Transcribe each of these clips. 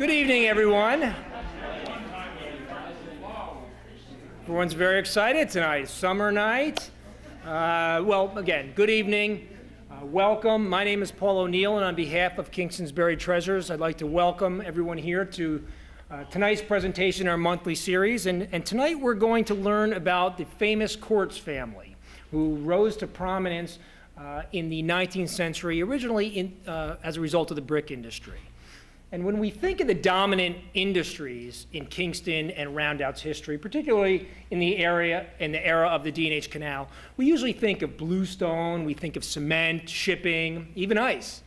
Good evening, everyone. Everyone's very excited tonight. Summer night. Well, again, good evening. Welcome. My name is Paul O'Neill, and on behalf of Kingston's Buried Treasures, I'd like to welcome everyone here to tonight's presentation in our monthly series. And tonight we're going to learn about the famous Cordts family, who rose to prominence in the 19th century, originally as a result of the brick industry. And when we think of the dominant industries in Kingston and Roundout's history, particularly in the era of the D&H Canal, we usually think of bluestone, we think of cement, shipping, even ice.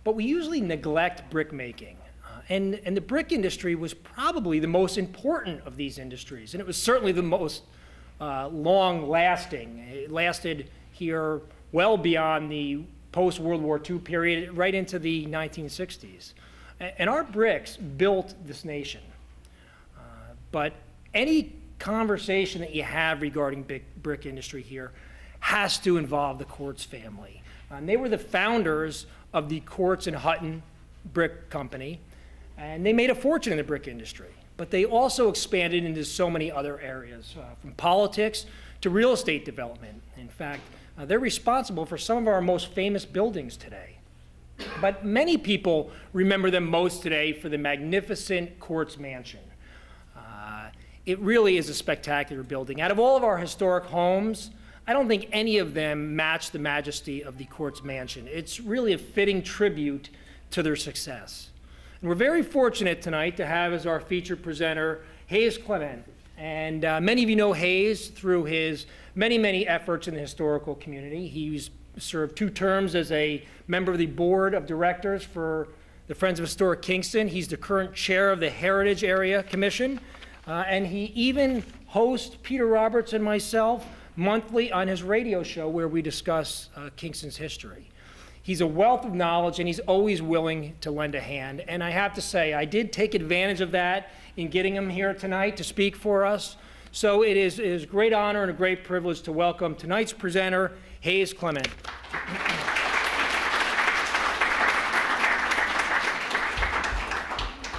But we usually neglect brick making. And the brick industry was probably the most important of these industries, and it was certainly the most long-lasting. It lasted here well beyond the post-World War II period, right into the 1960s. And our bricks built this nation. But any conversation that you have regarding brick industry here has to involve the Cordts family. They were the founders of the Cordts and Hutton Brick Company, and they made a fortune in the brick industry. But they also expanded into so many other areas, from politics to real estate development. In fact, they're responsible for some of our most famous buildings today. But many people remember them most today for the magnificent Cordts Mansion. It really is a spectacular building. Out of all of our historic homes, I don't think any of them match the majesty of the Cordts Mansion. It's really a fitting tribute to their success. And we're very fortunate tonight to have as our featured presenter Hayes Clement. And many of you know Hayes through his many efforts in the historical community. He's served 2 terms as a member of the board of directors for the Friends of Historic Kingston. He's the current chair of the Heritage Area Commission, and he even hosts Peter Roberts and myself monthly on his radio show where we discuss Kingston's history. He's a wealth of knowledge, and he's always willing to lend a hand. And I have to say, I did take advantage of that in getting him here tonight to speak for us. So it is a great honor and a great privilege to welcome tonight's presenter, Hayes Clement.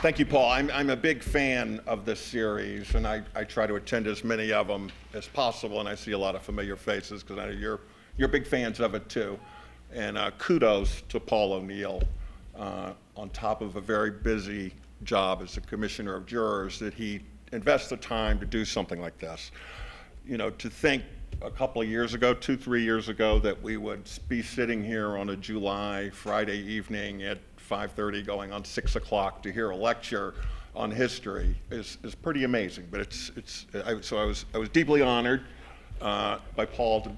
Thank you, Paul. I'm a big fan of this series, and I try to attend as many of them as possible, and I see a lot of familiar faces because I know you're big fans of it too. And kudos to Paul O'Neill on top of a very busy job as a commissioner of jurors that he invests the time to do something like this. You know, to think a couple of years ago, 2-3 years ago, that we would be sitting here on a July Friday evening at 5:30 going on 6 o'clock to hear a lecture on history is pretty amazing. But I was deeply honored by Paul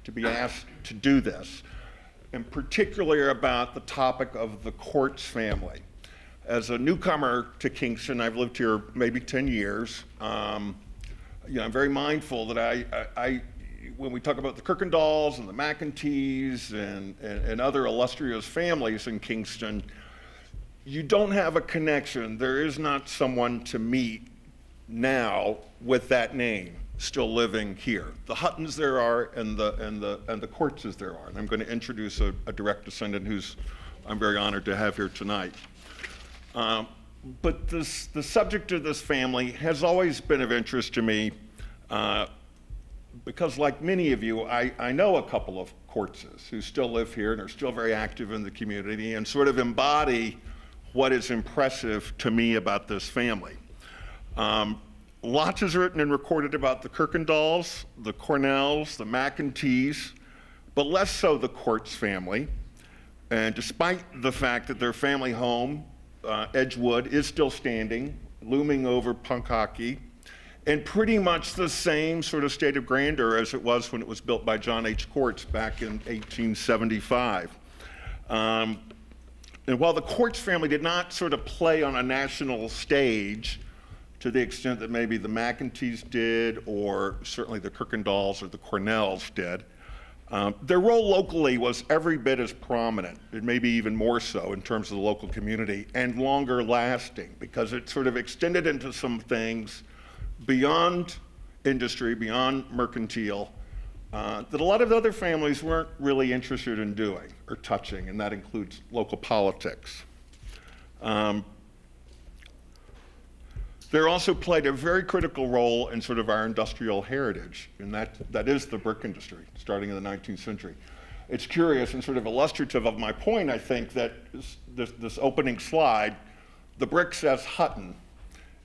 to be asked to do this, and particularly about the topic of the Cordts family. As a newcomer to Kingston, I've lived here maybe 10 years. I'm very mindful that when we talk about the Kirkendalls and the McEntees and other illustrious families in Kingston, you don't have a connection. There is not someone to meet now with that name still living here. The Huttons there are, and the Cordtses there are. And I'm going to introduce a direct descendant who's I'm very honored to have here tonight. But the subject of this family has always been of interest to me because, like many of you, I know a couple of Cordtses who still live here and are still very active in the community and sort of embody what is impressive to me about this family. Lots is written and recorded about the Kirkendalls, the Cornells, the McEntees, but less so the Cordts family. And despite the fact that their family home, Edgewood, is still standing, looming over Punkhaki, and pretty much the same sort of state of grandeur as it was when it was built by John H. Cordts back in 1875. And while the Cordts family did not sort of play on a national stage to the extent that maybe the McEntees did, or certainly the Kirkendalls or the Cornells did, their role locally was every bit as prominent, and maybe even more so in terms of the local community, and longer lasting, because it sort of extended into some things beyond industry, beyond mercantile, that a lot of other families weren't really interested in doing or touching, and that includes local politics. They're also played a very critical role in sort of our industrial heritage, and that is the brick industry, starting in the 19th century. It's curious and sort of illustrative of my point, I think, that this opening slide, the brick says Hutton,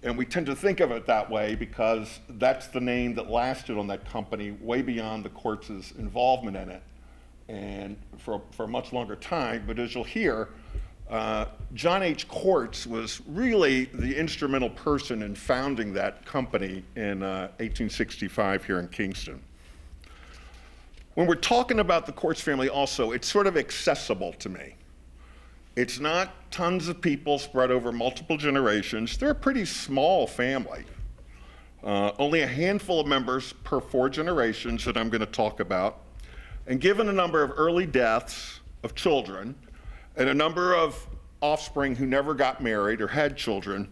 and we tend to think of it that way because that's the name that lasted on that company way beyond the Cordts' involvement in it, and for a much longer time. But as you'll hear, John H. Cordts was really the instrumental person in founding that company in 1865 here in Kingston. When we're talking about the Cordts family also, it's sort of accessible to me. It's not tons of people spread over multiple generations. They're a pretty small family. Only a handful of members per 4 generations that I'm going to talk about. And given a number of early deaths of children, and a number of offspring who never got married or had children,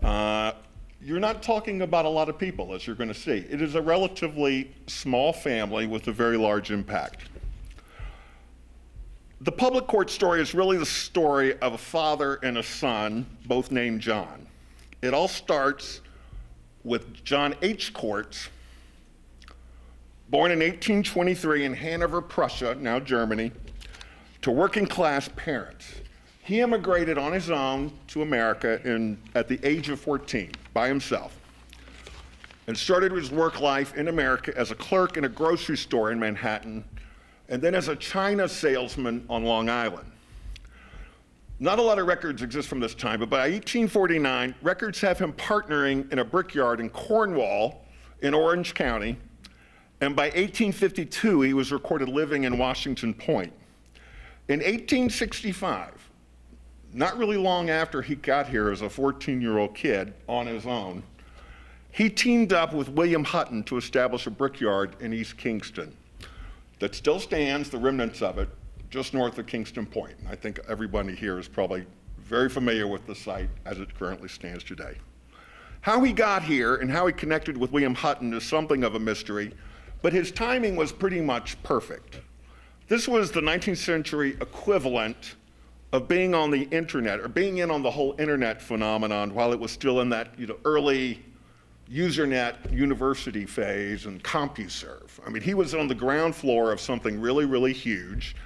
you're not talking about a lot of people, as you're going to see. It is a relatively small family with a very large impact. The public court story is really the story of a father and a son, both named John. It all starts with John H. Cordts, born in 1823 in Hanover, Prussia, now Germany, to working class parents. He immigrated on his own to America at the age of 14 by himself and started his work life in America as a clerk in a grocery store in Manhattan and then as a china salesman on Long Island. Not a lot of records exist from this time, but by 1849, records have him partnering in a brickyard in Cornwall in Orange County, and by 1852, he was recorded living in Washington Point. In 1865, not really long after he got here as a 14-year-old kid on his own, he teamed up with William Hutton to establish a brickyard in East Kingston that still stands, the remnants of it, just north of Kingston Point. I think everybody here is probably very familiar with the site as it currently stands today. How he got here and how he connected with William Hutton is something of a mystery, but his timing was pretty much perfect. This was the 19th century equivalent of being on the internet, or being in on the whole internet phenomenon while it was still in that early Usernet university phase and CompuServe. I mean, he was on the ground floor of something really, really huge,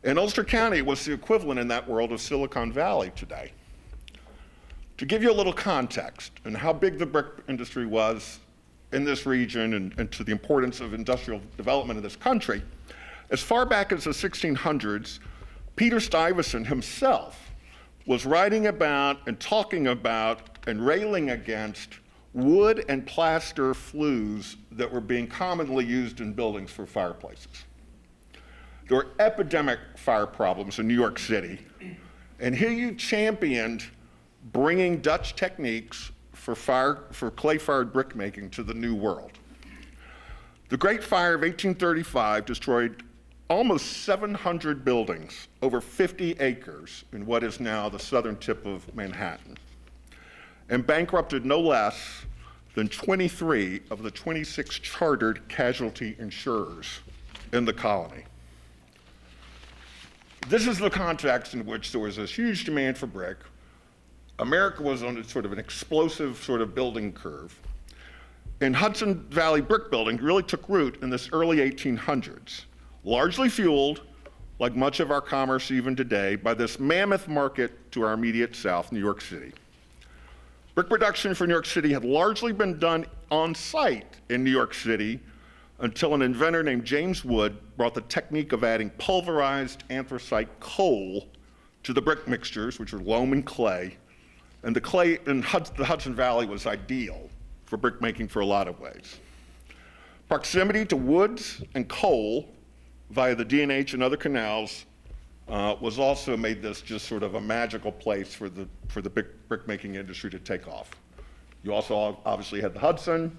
and Ulster County was the equivalent in that world of Silicon Valley today. To give you a little context and how big the brick industry was in this region and to the importance of industrial development in this country, as far back as the 1600s, Peter Stuyvesant himself was writing about and talking about and railing against wood and plaster flues that were being commonly used in buildings for fireplaces. There were epidemic fire problems in New York City, and here you championed bringing Dutch techniques for clay-fired brick making to the New World. The Great Fire of 1835 destroyed almost 700 buildings, over 50 acres in what is now the southern tip of Manhattan, and bankrupted no less than 23 of the 26 chartered casualty insurers in the colony. This is the context in which there was this huge demand for brick. America was on sort of an explosive sort of building curve. And Hudson Valley brick building really took root in this early 1800s, largely fueled, like much of our commerce even today, by this mammoth market to our immediate south, New York City. Brick production for New York City had largely been done on site in New York City until an inventor named James Wood brought the technique of adding pulverized anthracite coal to the brick mixtures, which are loam and clay. And the clay in the Hudson Valley was ideal for brick making for a lot of ways. Proximity to woods and coal via the D&H and other canals was also made this just sort of a magical place for the brick making industry to take off. You also obviously had the Hudson.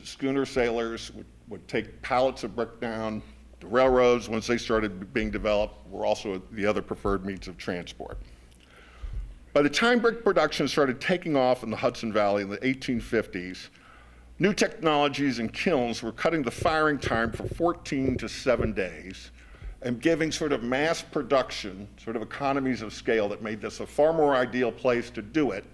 Schooner sailors would take pallets of brick down. The railroads, once they started being developed, were also the other preferred means of transport. By the time brick production started taking off in the Hudson Valley in the 1850s, new technologies and kilns were cutting the firing time from 14 to 7 days and giving sort of mass production, sort of economies of scale that made this a far more ideal place to do it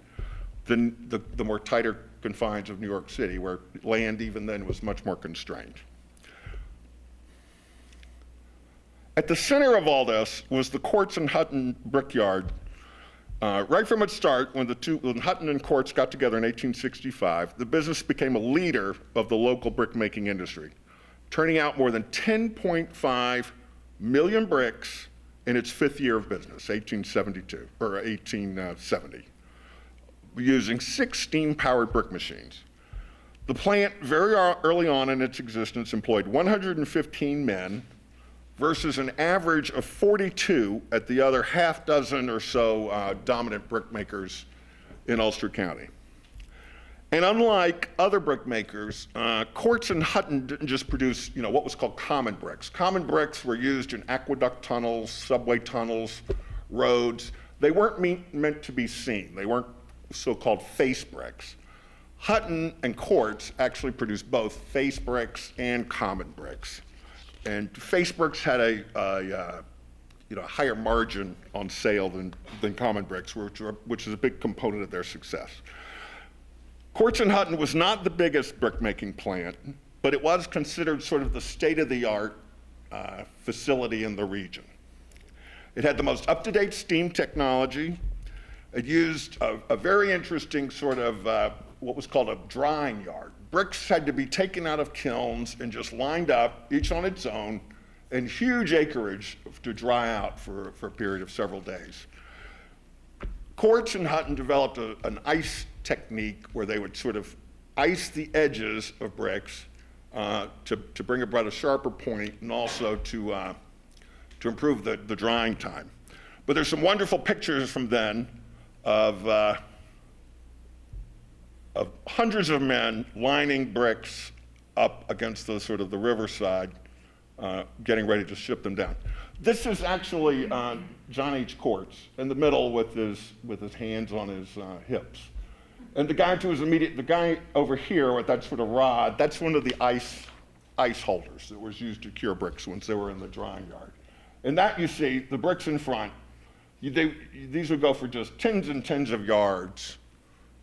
than the more tighter confines of New York City, where land even then was much more constrained. At the center of all this was the Cordts and Hutton brickyard. Right from its start, when Hutton and Cordts got together in 1865, the business became a leader of the local brick-making industry, turning out more than 10.5 million bricks in its 5th year of business, 1870, using 6 steam-powered brick machines. The plant, very early on in its existence, employed 115 men versus an average of 42 at the other half dozen or so dominant brick makers in Ulster County. And unlike other brick makers, Cordts and Hutton didn't just produce, what was called common bricks. Common bricks were used in aqueduct tunnels, subway tunnels, roads. They weren't meant to be seen. They weren't so-called face bricks. Hutton and Cordts actually produced both face bricks and common bricks. And face bricks had a higher margin on sale than common bricks, which is a big component of their success. Cordts and Hutton was not the biggest brick-making plant, but it was considered sort of the state-of-the-art facility in the region. It had the most up-to-date steam technology. It used a very interesting sort of what was called a drying yard. Bricks had to be taken out of kilns and just lined up, each on its own, in huge acreage to dry out for a period of several days. Cordts and Hutton developed an ice technique where they would sort of ice the edges of bricks to bring about a sharper point and also to improve the drying time. But there's some wonderful pictures from then of hundreds of men lining bricks up against the riverside, getting ready to ship them down. This is actually John H. Cordts in the middle with his hands on his hips. And the guy to his the guy over here with that sort of rod, that's one of the ice holders that was used to cure bricks once they were in the drying yard. And that, you see, the bricks in front, these would go for just tens and tens of yards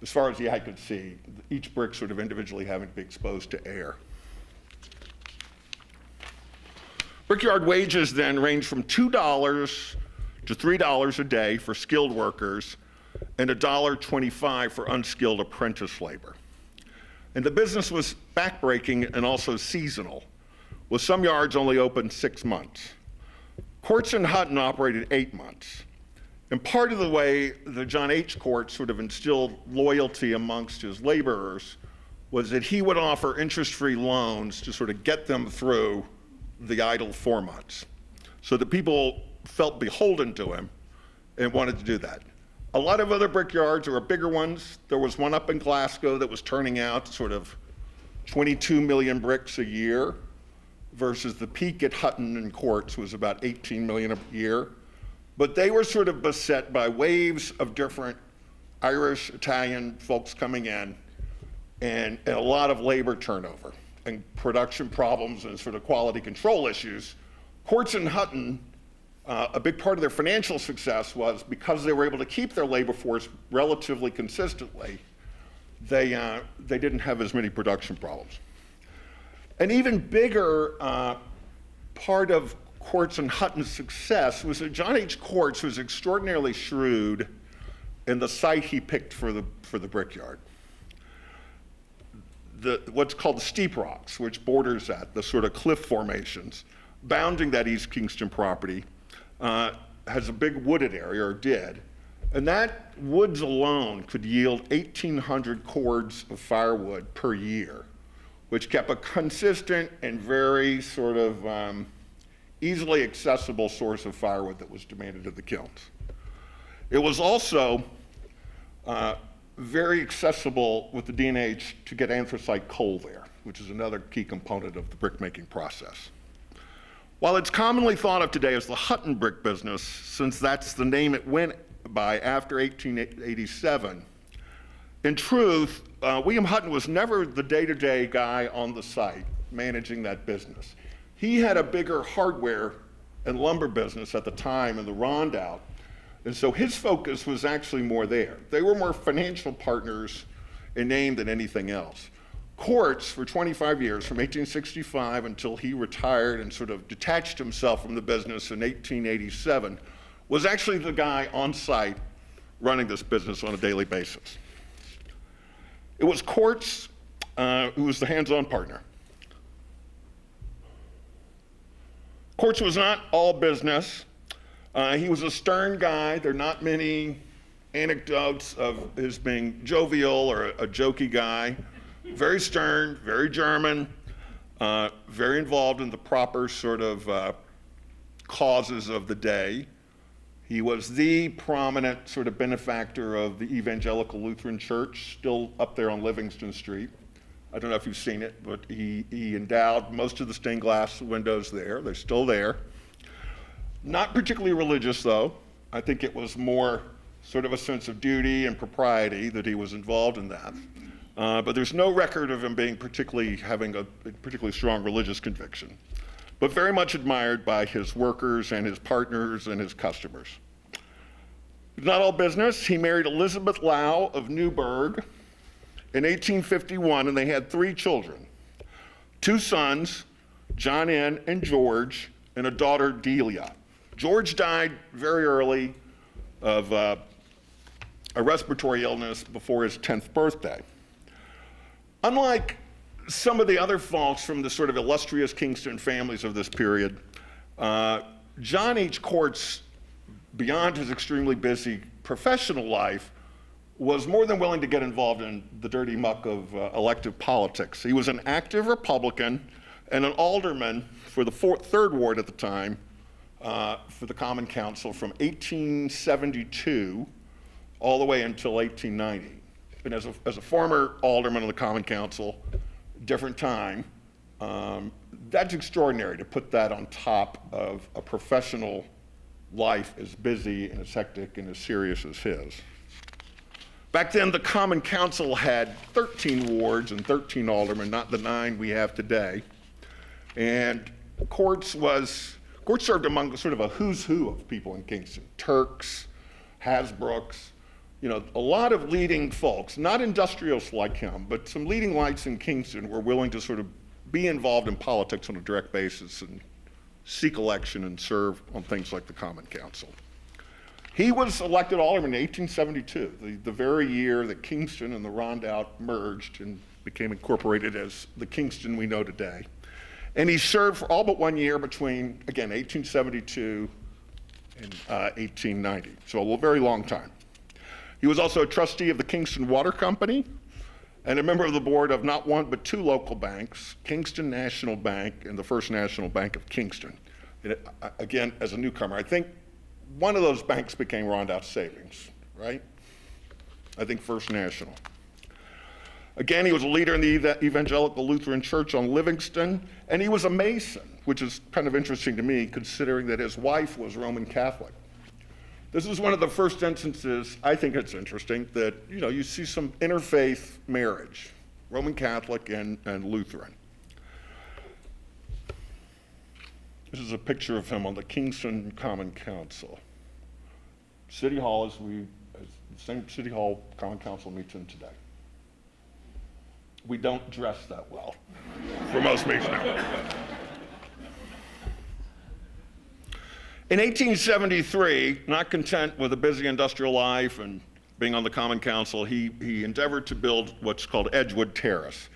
as far as the eye could see, each brick sort of individually having to be exposed to air. Brickyard wages then range from $2 to $3 a day for skilled workers and $1.25 for unskilled apprentice labor. And the business was backbreaking and also seasonal, with some yards only open 6 months. Cordts and Hutton operated 8 months. And part of the way that John H. Cordts sort of instilled loyalty amongst his laborers was that he would offer interest-free loans to sort of get them through the idle 4 months, so that people felt beholden to him and wanted to do that. A lot of other brickyards, there were bigger ones. There was one up in Glasgow that was turning out sort of 22 million bricks a year, versus the peak at Hutton and Cordts was about 18 million a year. But they were sort of beset by waves of different Irish, Italian folks coming in, and a lot of labor turnover and production problems and sort of quality control issues. Cordts and Hutton, a big part of their financial success was because they were able to keep their labor force relatively consistently, they didn't have as many production problems. An even bigger part of Cordts and Hutton's success was that John H. Cordts was extraordinarily shrewd in the site he picked for the brickyard. What's called the Steep Rocks, which borders that, the sort of cliff formations bounding that East Kingston property, has a big wooded area, or did, and that woods alone could yield 1,800 cords of firewood per year, which kept a consistent and very sort of easily accessible source of firewood that was demanded at the kilns. It was also very accessible with the D&H to get anthracite coal there, which is another key component of the brick-making process. While it's commonly thought of today as the Hutton brick business, since that's the name it went by after 1887, in truth, William Hutton was never the day-to-day guy on the site managing that business. He had a bigger hardware and lumber business at the time in the Rondout, And so his focus was actually more there. They were more financial partners in name than anything else. Cordts, for 25 years, from 1865 until he retired and sort of detached himself from the business in 1887, was actually the guy on site running this business on a daily basis. It was Cordts who was the hands-on partner. Cordts was not all business. He was a stern guy. There are not many anecdotes of his being jovial or a jokey guy. Very stern, very German, very involved in the proper sort of causes of the day. He was the prominent sort of benefactor of the Evangelical Lutheran Church, still up there on Livingston Street. I don't know if you've seen it, but he endowed most of the stained glass windows there. They're still there. Not particularly religious, though. I think it was more sort of a sense of duty and propriety that he was involved in that. But there's no record of him having a particularly strong religious conviction, but very much admired by his workers and his partners and his customers. Not all business. He married Elizabeth Lau of Newburgh in 1851, and they had 3 children, 2 sons, John N. and George, and a daughter, Delia. George died very early of a respiratory illness before his 10th birthday. Unlike some of the other folks from the sort of illustrious Kingston families of this period, John H. Cordts, beyond his extremely busy professional life, was more than willing to get involved in the dirty muck of elective politics. He was an active Republican and an alderman for the 3rd Ward at the time for the Common Council from 1872 all the way until 1890. And as a former alderman of the Common Council, different time, that's extraordinary to put that on top of a professional life as busy and as hectic and as serious as his. Back then, the Common Council had 13 wards and 13 aldermen, not the 9 we have today. And Cordts served among sort of a who's who of people in Kingston. Turks, Hasbrooks, a lot of leading folks, not industrialists like him, but some leading lights in Kingston were willing to sort of be involved in politics on a direct basis and seek election and serve on things like the Common Council. He was elected alderman in 1872, the very year that Kingston and the Rondout merged and became incorporated as the Kingston we know today. And he served for all but 1 year between, again, 1872 and 1890, so a very long time. He was also a trustee of the Kingston Water Company and a member of the board of not one but 2 local banks, Kingston National Bank and the First National Bank of Kingston. And again, as a newcomer, I think one of those banks became Rondout Savings, right? I think First National. Again, he was a leader in the Evangelical Lutheran Church on Livingston, and he was a Mason, which is kind of interesting to me considering that his wife was Roman Catholic. This is one of the first instances, I think it's interesting, that you see some interfaith marriage, Roman Catholic and Lutheran. This is a picture of him on the Kingston Common Council. City Hall the same City Hall Common Council meets in today. We don't dress that well for most meetings now. In 1873, not content with a busy industrial life and being on the Common Council, he endeavored to build what's called Edgewood Terrace.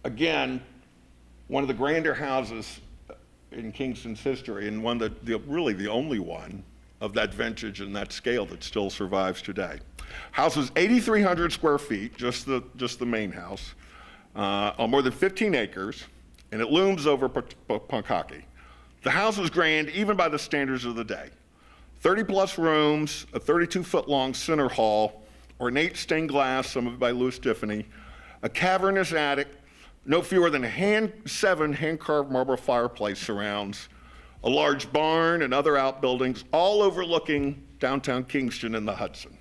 Again, one of the grander houses in Kingston's history, and really the only one of that vintage and that scale that still survives today. House was 8,300 square feet, just the main house, on more than 15 acres, and it looms over Punkaki. The house was grand even by the standards of the day. 30 plus rooms, a 32-foot long center hall, ornate stained glass, some of it by Louis Tiffany, a cavernous attic, no fewer than 7 hand-carved marble fireplace surrounds, a large barn and other outbuildings, all overlooking downtown Kingston and the Hudson.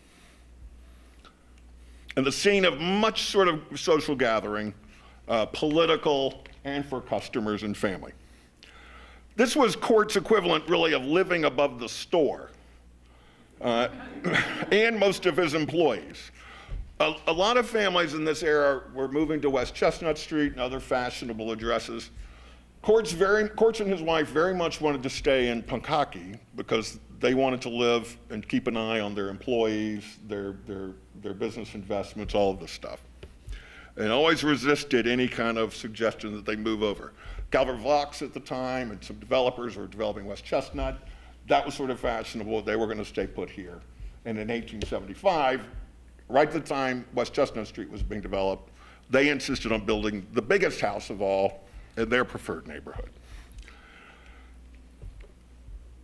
And the scene of much sort of social gathering, political and for customers and family. This was Cordts' equivalent, really, of living above the store. and most of his employees. A lot of families in this era were moving to West Chestnut Street and other fashionable addresses. Cordts and his wife very much wanted to stay in Pankaki because they wanted to live and keep an eye on their employees, their business investments, all of this stuff. And always resisted any kind of suggestion that they move over. Calvert Vaux at the time and some developers were developing West Chestnut. That was sort of fashionable. They were going to stay put here. And in 1875, right at the time West Chestnut Street was being developed, they insisted on building the biggest house of all in their preferred neighborhood.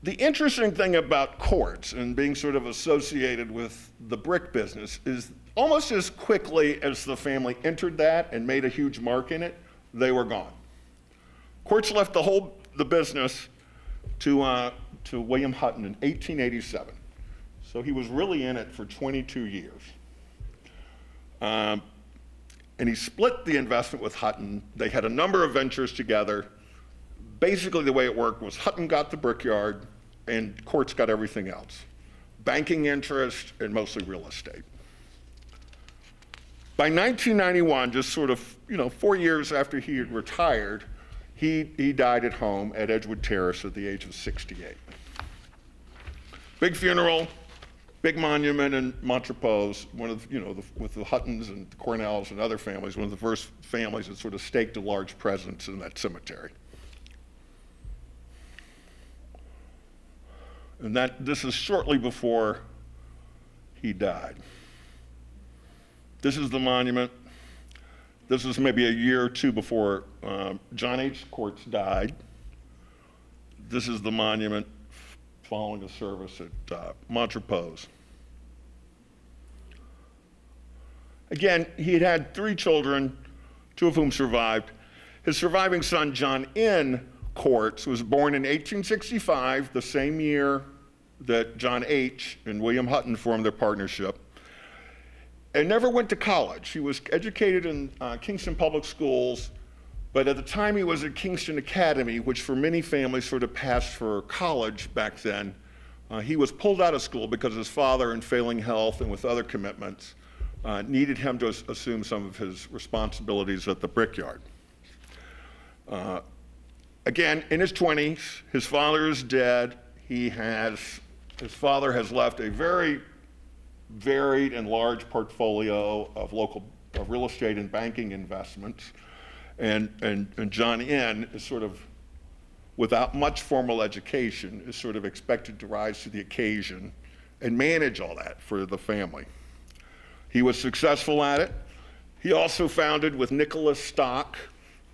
The interesting thing about Cordts and being sort of associated with the brick business is almost as quickly as the family entered that and made a huge mark in it, they were gone. Cordts left the business to William Hutton in 1887. So he was really in it for 22 years. And he split the investment with Hutton. They had a number of ventures together. Basically, the way it worked was Hutton got the brickyard and Cordts got everything else. Banking interest and mostly real estate. By 1991, just sort of 4 years after he had retired, he died at home at Edgewood Terrace at the age of 68. Big funeral, big monument in Montrepose, one of with the Huttons and the Cornells and other families, one of the first families that sort of staked a large presence in that cemetery. And this is shortly before he died. This is the monument. This is maybe a year or two before John H. Cordts died. This is the monument following a service at Montrepose. Again, he had 3 children, 2 of whom survived. His surviving son, John N. Cordts, was born in 1865, the same year that John H. and William Hutton formed their partnership, and never went to college. He was educated in Kingston public schools, but at the time he was at Kingston Academy, which for many families sort of passed for college back then. He was pulled out of school because his father, in failing health and with other commitments, needed him to assume some of his responsibilities at the brickyard. Again, in his 20s, his father is dead. His father has left a very varied and large portfolio of real estate and banking investments. And John N. is sort of, without much formal education, is sort of expected to rise to the occasion and manage all that for the family. He was successful at it. He also founded with Nicholas Stock,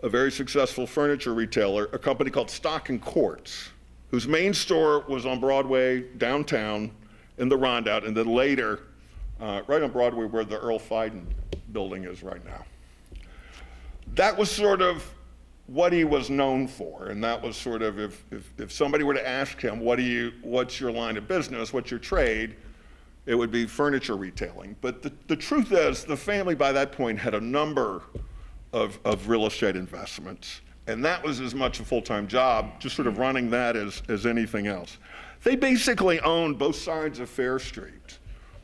a very successful furniture retailer, a company called Stock and Cordts, whose main store was on Broadway downtown in the Rondout, and then later, right on Broadway where the Earl Fiden building is right now. That was sort of what he was known for, and that was sort of, if somebody were to ask him, what's your line of business, what's your trade, it would be furniture retailing. But the truth is, the family by that point had a number of real estate investments, and that was as much a full-time job, just sort of running that as anything else. They basically owned both sides of Fair Street,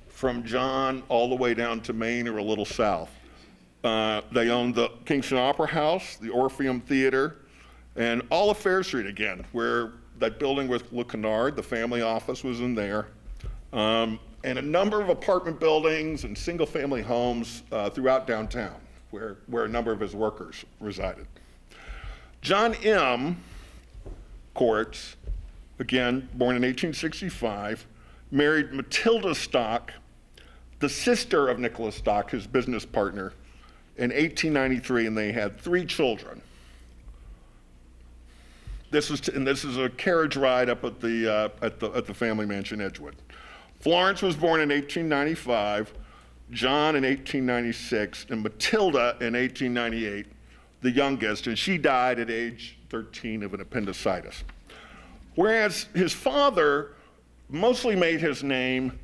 from John all the way down to Main or a little south. They owned the Kingston Opera House, the Orpheum Theater, and all of Fair Street again, where that building with Le Canard, the family office was in there, and a number of apartment buildings and single-family homes throughout downtown, where a number of his workers resided. John M. Cordts, again, born in 1865, married Matilda Stock, the sister of Nicholas Stock, his business partner, in 1893, and they had 3 children. This is a carriage ride up at the family mansion, Edgewood. Florence was born in 1895, John in 1896, and Matilda in 1898, the youngest, and she died at age 13 of an appendicitis. Whereas his father mostly made his name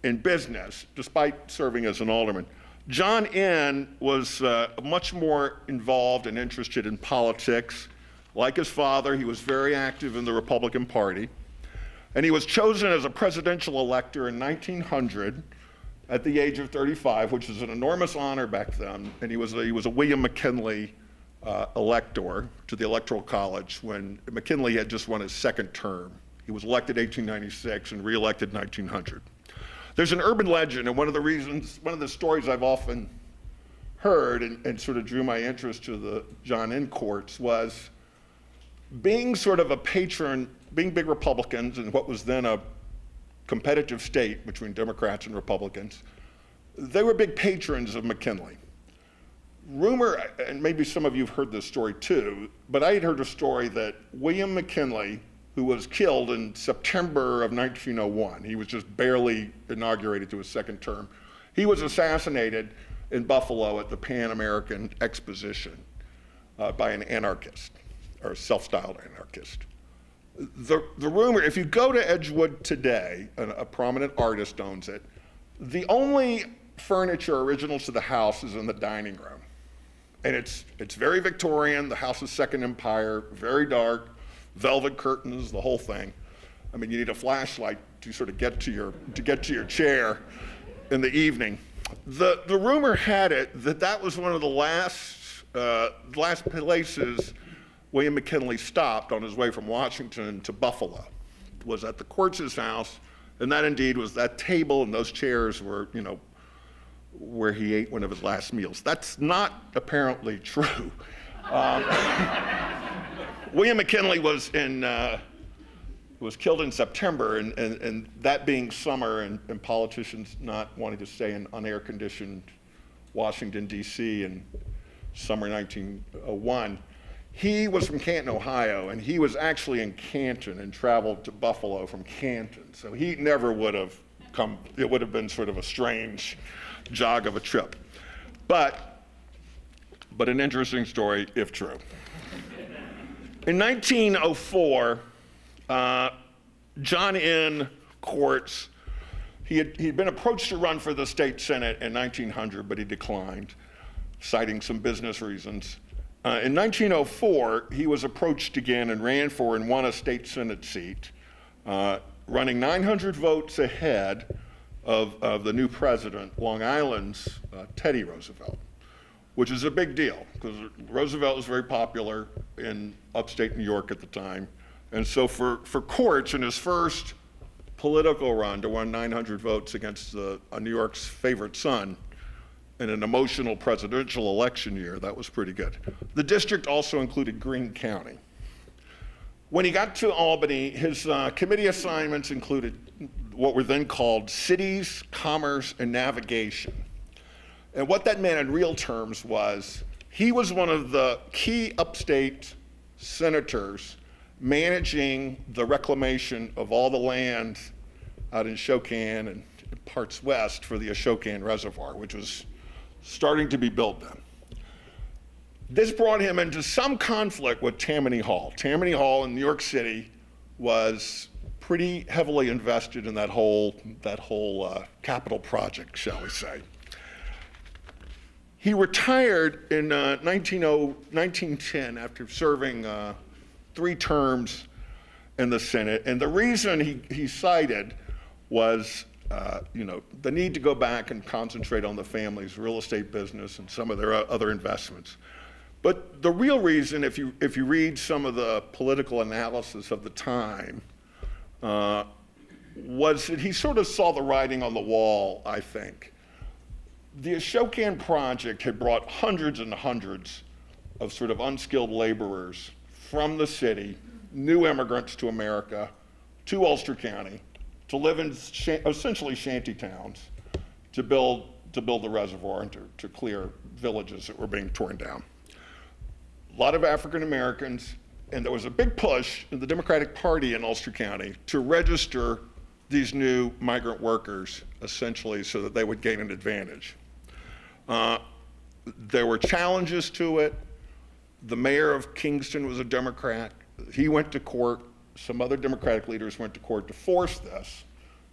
in business, despite serving as an alderman. John N. was much more involved and interested in politics. Like his father, he was very active in the Republican Party. And he was chosen as a presidential elector in 1900 at the age of 35, which is an enormous honor back then. And he was a William McKinley elector to the Electoral College when McKinley had just won his second term. He was elected 1896 and reelected 1900. There's an urban legend, and one of the stories I've often heard and sort of drew my interest to the John N. Cordts was being sort of a patron, being big Republicans in what was then a competitive state between Democrats and Republicans. They were big patrons of McKinley. Rumor, and maybe some of you have heard this story too, but I had heard a story that William McKinley, who was killed in September of 1901, he was just barely inaugurated to his second term, he was assassinated in Buffalo at the Pan American Exposition by an anarchist, or self-styled anarchist. The rumor, if you go to Edgewood today, a prominent artist owns it, the only furniture original to the house is in the dining room. And it's very Victorian, the house is Second Empire, very dark, velvet curtains, the whole thing. I mean, you need a flashlight to sort of get to your chair in the evening. The rumor had it that was one of the last places William McKinley stopped on his way from Washington to Buffalo, was at the Cordts' house, and that indeed was that table and those chairs were, where he ate one of his last meals. That's not apparently true. William McKinley was killed in September, and that being summer and politicians not wanting to stay in unair-conditioned Washington, D.C. in summer 1901, he was from Canton, Ohio, and he was actually in Canton and traveled to Buffalo from Canton. So he never would have come, it would have been sort of a strange jog of a trip. But an interesting story, if true. In 1904, John N. Cordts, he'd been approached to run for the state senate in 1900, but he declined, citing some business reasons. In 1904, he was approached again and ran for and won a state senate seat, running 900 votes ahead of the new president, Long Island's Teddy Roosevelt, which is a big deal because Roosevelt was very popular in upstate New York at the time. And so for Cordts, in his first political run to win 900 votes against New York's favorite son in an emotional presidential election year, that was pretty good. The district also included Greene County. When he got to Albany, his committee assignments included what were then called cities, commerce, and navigation. And what that meant in real terms was he was one of the key upstate senators managing the reclamation of all the land out in Shokan and parts west for the Ashokan Reservoir, which was starting to be built then. This brought him into some conflict with Tammany Hall. Tammany Hall in New York City was pretty heavily invested in that whole capital project, shall we say. He retired in 1910 after serving 3 terms in the Senate, and the reason he cited was the need to go back and concentrate on the family's real estate business and some of their other investments. But the real reason, if you read some of the political analysis of the time, was that he sort of saw the writing on the wall, I think. The Ashokan project had brought hundreds and hundreds of sort of unskilled laborers from the city, new immigrants to America, to Ulster County, to live in essentially shanty towns, to build the reservoir and to clear villages that were being torn down. A lot of African Americans, and there was a big push in the Democratic Party in Ulster County to register these new migrant workers, essentially so that they would gain an advantage. There were challenges to it. The mayor of Kingston was a Democrat. He went to court. Some other Democratic leaders went to court to force this,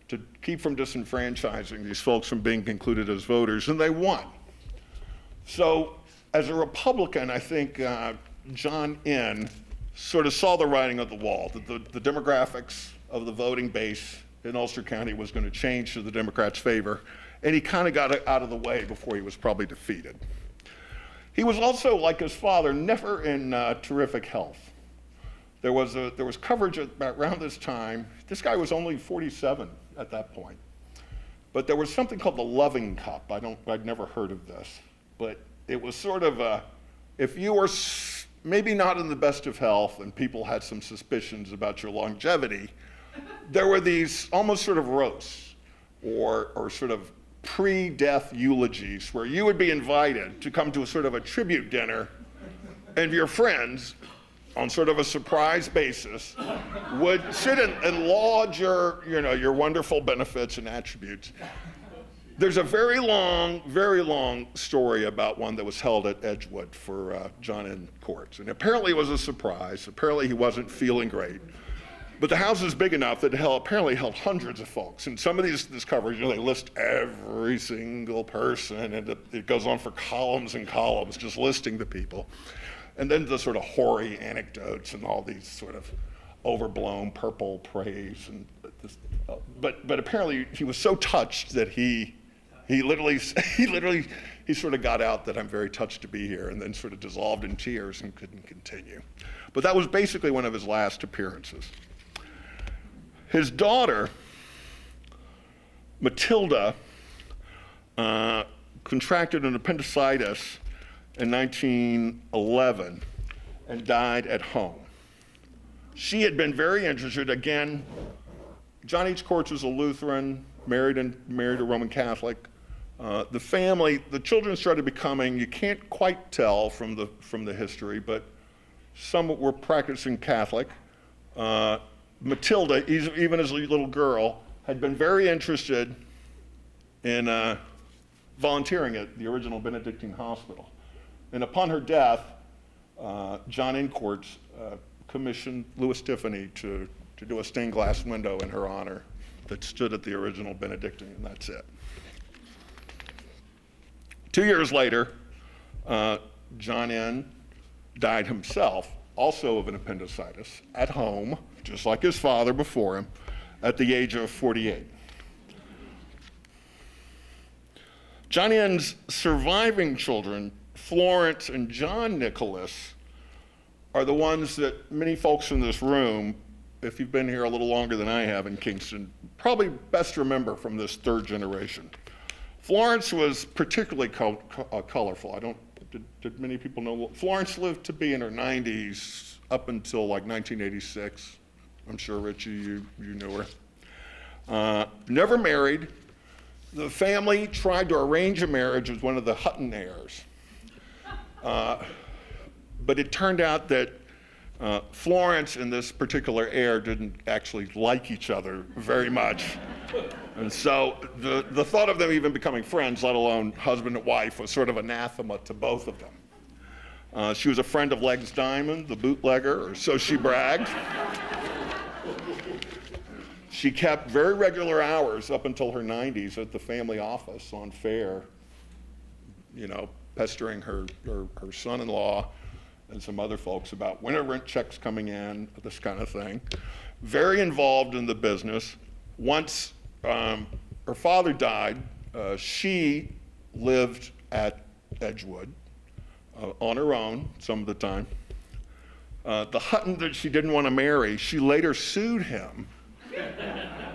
to keep from disenfranchising these folks from being included as voters, and they won. So as a Republican, I think John N. sort of saw the writing on the wall, that the demographics of the voting base in Ulster County was going to change to the Democrats' favor, and he kind of got it out of the way before he was probably defeated. He was also, like his father, never in terrific health. There was coverage around this time. This guy was only 47 at that point. But there was something called the Loving Cup. I'd never heard of this. But it was sort of if you were maybe not in the best of health and people had some suspicions about your longevity, there were these almost sort of roasts or sort of pre-death eulogies where you would be invited to come to a sort of a tribute dinner, and your friends, on sort of a surprise basis, would sit and laud your wonderful benefits and attributes. There's a very long story about one that was held at Edgewood for John N. Cordts. And apparently it was a surprise. Apparently he wasn't feeling great. But the house is big enough that it apparently held hundreds of folks. And some of this coverage, they list every single person, and it goes on for columns and columns, just listing the people. And then the sort of hoary anecdotes and all these sort of overblown purple praise. But apparently he was so touched that he literally sort of got out that I'm very touched to be here, and then sort of dissolved in tears and couldn't continue. But that was basically one of his last appearances. His daughter, Matilda, contracted an appendicitis in 1911 and died at home. She had been very interested. Again, John H. Cordts was a Lutheran, married a Roman Catholic. The children started becoming, you can't quite tell from the history, but some were practicing Catholic. Matilda, even as a little girl, had been very interested in volunteering at the original Benedictine hospital. And upon her death, John N. Cordts commissioned Louis Tiffany to do a stained glass window in her honor that stood at the original Benedictine, and that's it. 2 years later, John N. died himself, also of an appendicitis, at home, just like his father before him, at the age of 48. John N.'s surviving children, Florence and John Nicholas, are the ones that many folks in this room, if you've been here a little longer than I have in Kingston, probably best remember from this third generation. Florence was particularly colorful. Did many people know? Florence lived to be in her 90s up until like 1986. I'm sure, Richie, you knew her. Never married. The family tried to arrange a marriage with one of the Hutton heirs. But it turned out that Florence and this particular heir didn't actually like each other very much. And so the thought of them even becoming friends, let alone husband and wife, was sort of anathema to both of them. She was a friend of Legs Diamond, the bootlegger, or so she bragged. She kept very regular hours up until her 90s at the family office on fare, pestering her son-in-law and some other folks about when are rent checks coming in, this kind of thing. Very involved in the business. Once her father died, she lived at Edgewood on her own some of the time. The Hutton that she didn't want to marry, she later sued him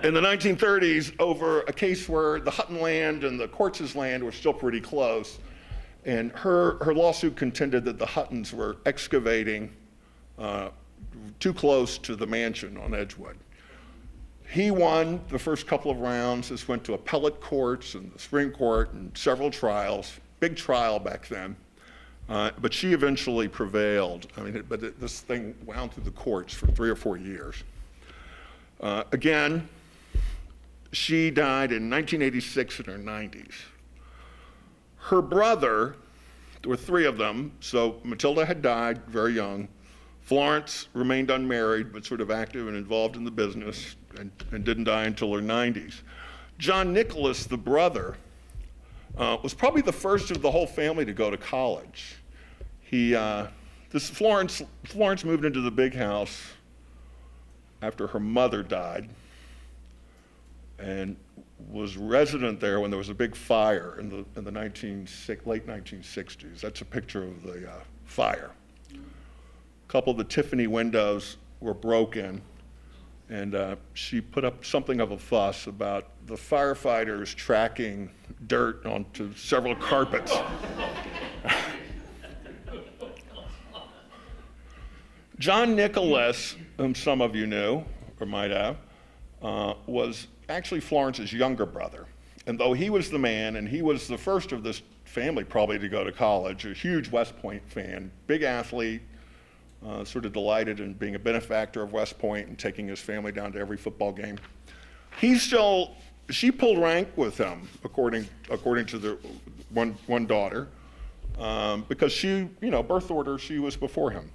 in the 1930s over a case where the Hutton land and the Cordts' land were still pretty close. And her lawsuit contended that the Huttons were excavating too close to the mansion on Edgewood. He won the first couple of rounds. This went to appellate courts and the Supreme Court and several trials. Big trial back then. But she eventually prevailed. This thing wound through the courts for 3 or 4 years. Again, she died in 1986 in her 90s. Her brother, there were 3 of them, so Matilda had died very young. Florence remained unmarried, but sort of active and involved in the business, and didn't die until her 90s. John Nicholas, the brother, was probably the first of the whole family to go to college. He Florence moved into the big house after her mother died and was resident there when there was a big fire in the late 1960s. That's a picture of the fire. A couple of the Tiffany windows were broken, and she put up something of a fuss about the firefighters tracking dirt onto several carpets. John Nicholas, whom some of you knew or might have, was actually Florence's younger brother. And though he was the man, and he was the first of this family probably to go to college, a huge West Point fan, big athlete, sort of delighted in being a benefactor of West Point and taking his family down to every football game. She pulled rank with him, according to the one daughter, because she, birth order, she was before him.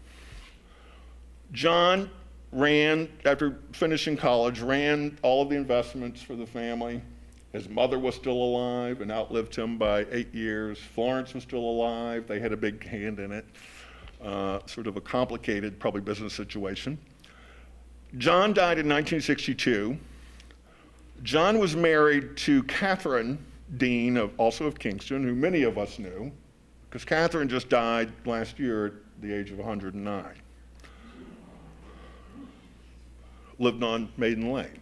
John ran, after finishing college, ran all of the investments for the family. His mother was still alive and outlived him by 8 years. Florence was still alive. They had a big hand in it. Sort of a complicated, probably, business situation. John died in 1962. John was married to Catherine Dean, also of Kingston, who many of us knew, because Catherine just died last year at the age of 109. Lived on Maiden Lane.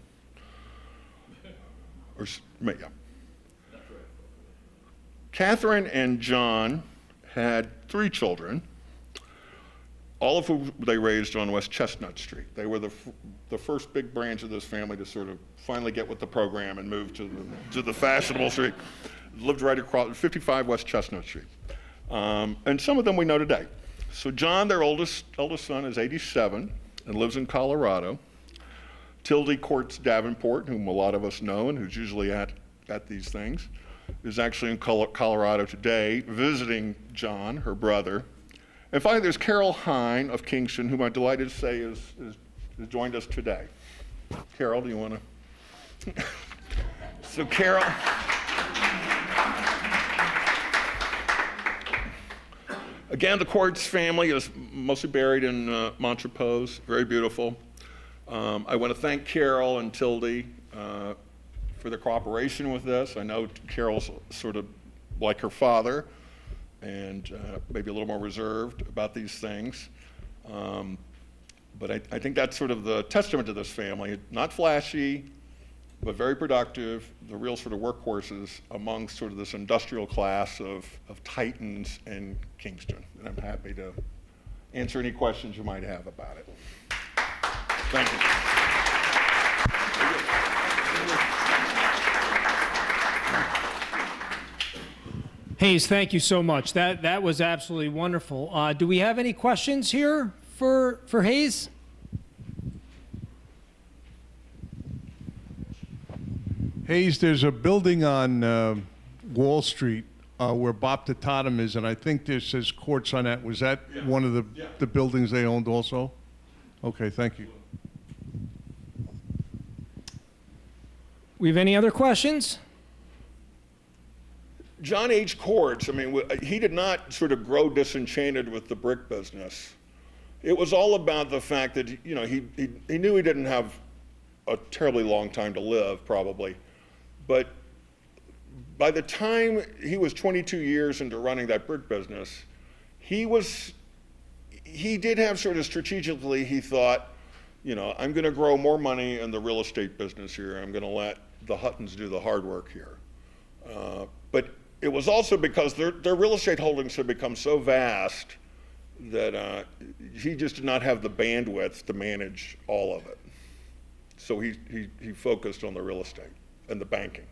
Yeah. Catherine and John had 3 children, all of whom they raised on West Chestnut Street. They were the first big branch of this family to sort of finally get with the program and move to the fashionable street. Lived right across 55 West Chestnut Street. And some of them we know today. So John, their oldest son, is 87 and lives in Colorado. Tildy Cordts Davenport, whom a lot of us know and who's usually at these things, is actually in Colorado today visiting John, her brother. And finally, there's Carol Hine of Kingston, whom I'm delighted to say has joined us today. Carol, do you want to? So Carol. Again, the Cordts family is mostly buried in Montrepose, very beautiful. I want to thank Carol and Tildy for their cooperation with this. I know Carol's sort of like her father and maybe a little more reserved about these things. But I think that's sort of the testament to this family. Not flashy, but very productive, the real sort of workhorses among sort of this industrial class of titans in Kingston. And I'm happy to answer any questions you might have about it. Thank you. Hayes, thank you so much. That was absolutely wonderful. Do we have any questions here for Hayes? Hayes, there's a building on Wall Street where Bob Tatatum is, and I think there says Cordts on that. Was that one of the buildings they owned also? Okay, thank you. We have any other questions? John H. Cordts, he did not sort of grow disenchanted with the brick business. It was all about the fact that, he knew he didn't have a terribly long time to live, probably. But by the time he was 22 years into running that brick business, he did have sort of strategically, he thought, I'm going to grow more money in the real estate business here. I'm going to let the Huttons do the hard work here. But it was also because their real estate holdings had become so vast that he just did not have the bandwidth to manage all of it. So he focused on the real estate and the banking.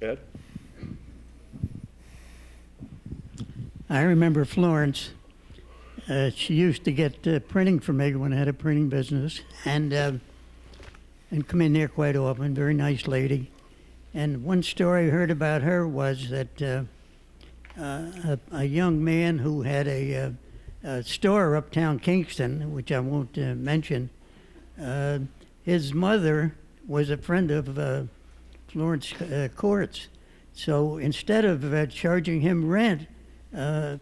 Ed? I remember Florence. She used to get printing from me when I had a printing business, and come in there quite often. Very nice lady. And one story I heard about her was that a young man who had a store uptown Kingston, which I won't mention, his mother was a friend of Florence Cordts. So instead of charging him rent,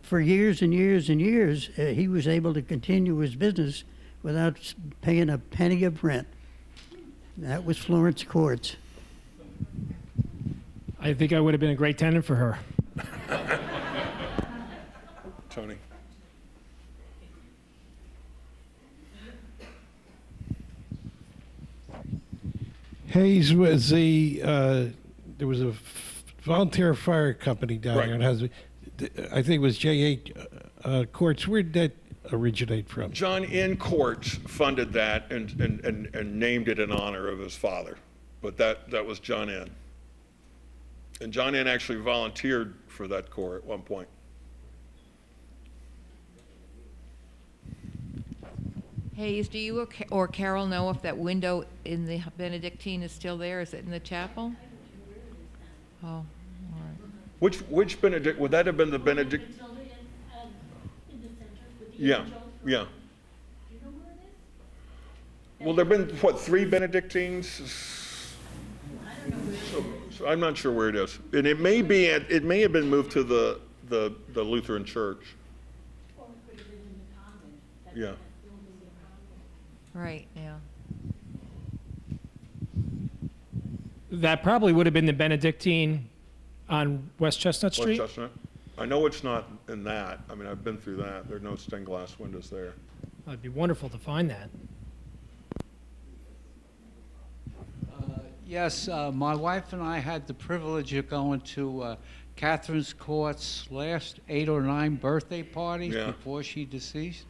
for years and years and years, he was able to continue his business without paying a penny of rent. That was Florence Cordts. I think I would have been a great tenant for her. Tony? Hayes was there was a volunteer fire company down Right. here. And I think it was J.A. Cordts. Where did that originate from? John N. Cordts funded that and named it in honor of his father. But that was John N. And John N. actually volunteered for that corps at one point. Hayes, do you or Carol know if that window in the Benedictine is still there? Is it in the chapel? Oh, all right. Which Benedict, would that have been the Benedict? In the center with the Yeah, angel. yeah. Do you know where it is? Well, there've been, what, 3 Benedictines? So I'm not sure where it is. And it may be, it may have been moved to the Lutheran Church. Or it could have been in the convent. That Yeah. building in the convent. Right, yeah. That probably would have been the Benedictine on West Chestnut Street. West Chestnut? I know it's not in that. I mean, I've been through that. There are no stained glass windows there. It'd be wonderful to find that. Yes, my wife and I had the privilege of going to Catherine's Court's last 8 or 9 birthday parties Yeah. before she deceased,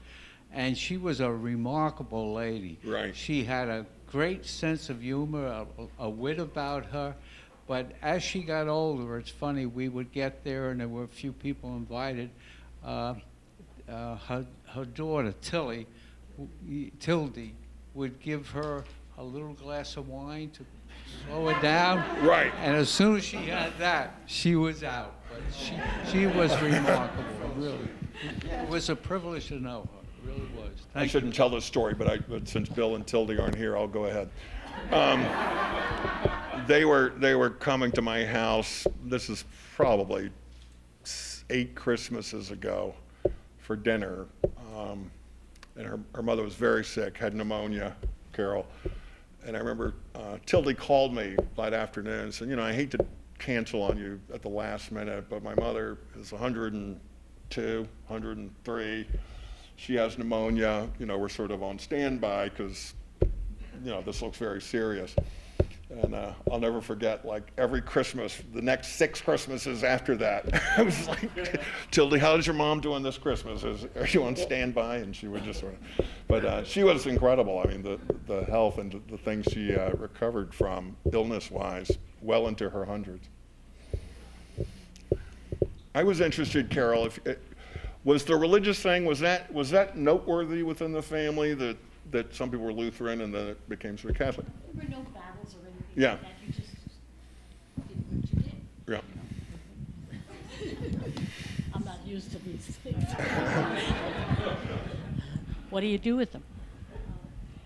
and she was a remarkable lady. Right. She had a great sense of humor, a wit about her, but as she got older, it's funny, we would get there and there were a few people invited. Her daughter, Tildy, would give her a little glass of wine to slow her down. Right. And as soon as she had that, she was out. But she was remarkable, really. It was a privilege to know her. It really was. I shouldn't tell this story, but since Bill and Tildy aren't here, I'll go ahead. They were coming to my house. This is probably 8 Christmases ago for dinner, and her mother was very sick, had pneumonia, Carol. And I remember Tildy called me that afternoon and said, I hate to cancel on you at the last minute, but my mother is 102, 103. She has pneumonia. We're sort of on standby because, this looks very serious. And I'll never forget, like, every Christmas, the next 6 Christmases after that, I was like, Tildy, how's your mom doing this Christmas? Are you on standby? And she would just sort of, but she was incredible. I mean, the health and the things she recovered from illness-wise, well into her hundreds. I was interested, Carol, was the religious thing, was that noteworthy within the family that some people were Lutheran and then it became sort of Catholic? There were no battles or anything Yeah. like that. You just did what you did. Yeah. I'm not used to these things. What do you do with them?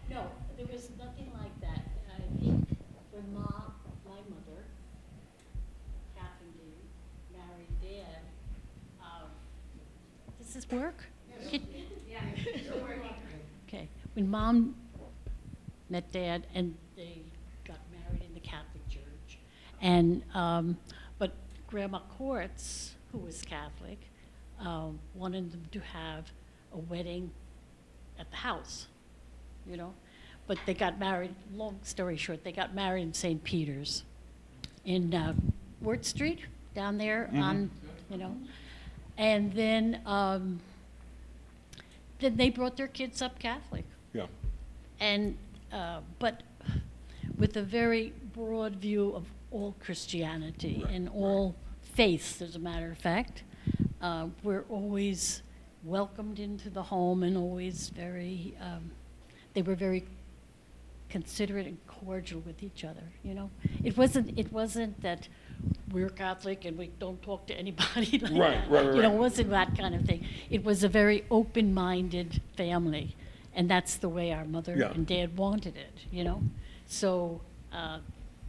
No, there was nothing like that. I think when my mother, Catherine Dean, married Dad, does this work? Yeah. Okay. When Mom met Dad and they got married in the Catholic Church, and but Grandma Cordts, who was Catholic, wanted them to have a wedding at the house, But they got married, long story short, they got married in St. Peter's in Wirt Street, down there on, And then they brought their kids up Catholic. Yeah. And, but with a very broad view of all Christianity and all faiths, as a matter of fact. We're always welcomed into the home and always very, they were very considerate and cordial with each other, It wasn't that we're Catholic and we don't talk to anybody like that. Right. It wasn't that kind of thing. It was a very open-minded family, and that's the way our mother Yeah. and Dad wanted it, So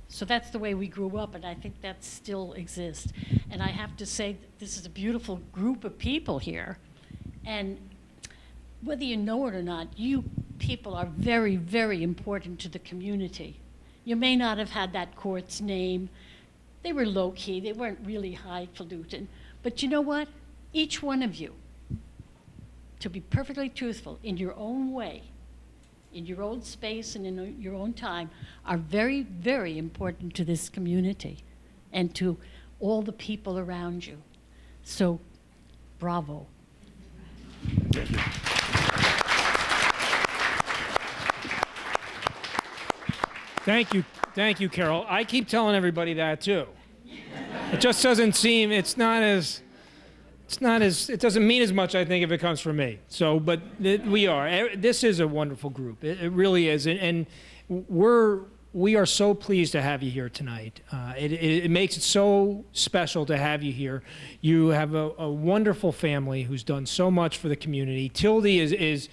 So that's the way we grew up, and I think that still exists. And I have to say that this is a beautiful group of people here. And whether you know it or not, you people are very, very important to the community. You may not have had that Cordts name. They were low-key. They weren't really highfalutin. But you know what? Each one of you, to be perfectly truthful, in your own way, in your own space and in your own time, are very, very important to this community and to all the people around you. So, bravo. Thank you. Thank you, Carol. I keep telling everybody that too. It just doesn't seem, it doesn't mean as much, I think, if it comes from me. So, but this is a wonderful group. It really is. And we are so pleased to have you here tonight. It makes it so special to have you here. You have a wonderful family who's done so much for the community. Tilde is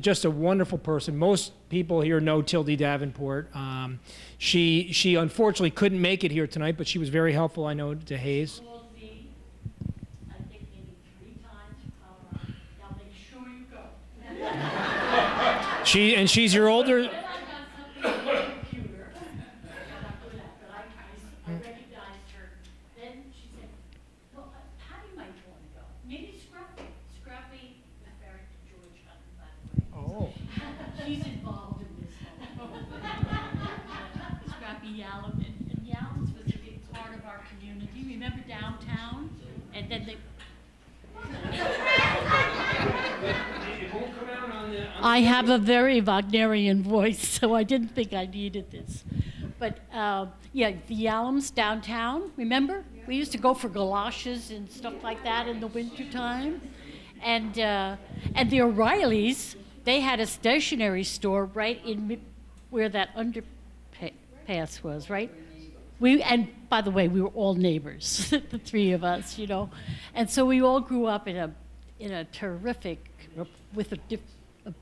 just a wonderful person. Most people here know Tilde Davenport. She unfortunately couldn't make it here tonight, but she was very helpful, I know, to Hayes. I think maybe 3 times. I'll make sure you go. She's your older. I recognized her. Then she said, well, Patty might want to go. Maybe Scruffy. Scruffy was married to George Hutton, by the way. Oh. She's involved in this whole Scrappy Yallum. And Yallums was a big part of our community. Remember downtown? And then they... I have a very Wagnerian voice, so I didn't think I needed this. But yeah, the Yallums downtown, remember? We used to go for galoshes and stuff like that in the wintertime. And the O'Reillys, they had a stationery store right in where that underpass was, right? And by the way, we were all neighbors, the 3 of us, you know. And so we all grew up in a terrific, with a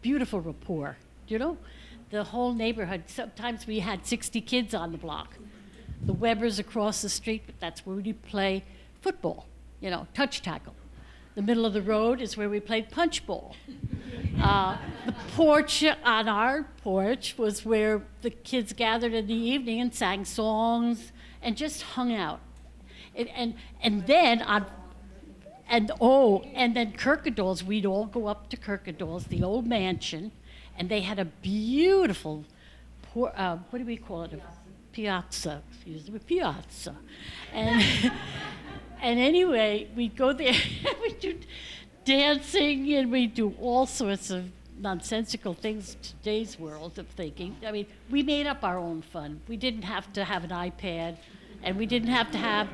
beautiful rapport, you know? The whole neighborhood, sometimes we had 60 kids on the block. The Webbers across the street, that's where we play football, you know, touch tackle. The middle of the road is where we played punch ball. The porch, on our porch, was where the kids gathered in the evening and sang songs and just hung out. And then Kirkendall's, we'd all go up to Kirkendall's, the old mansion, and they had a beautiful, what do we call it? A piazza, excuse me, piazza. And, and anyway, we'd go there, we'd do dancing, and we'd do all sorts of nonsensical things in today's world of thinking. I mean, we made up our own fun. We didn't have to have an iPad, and we didn't have to have,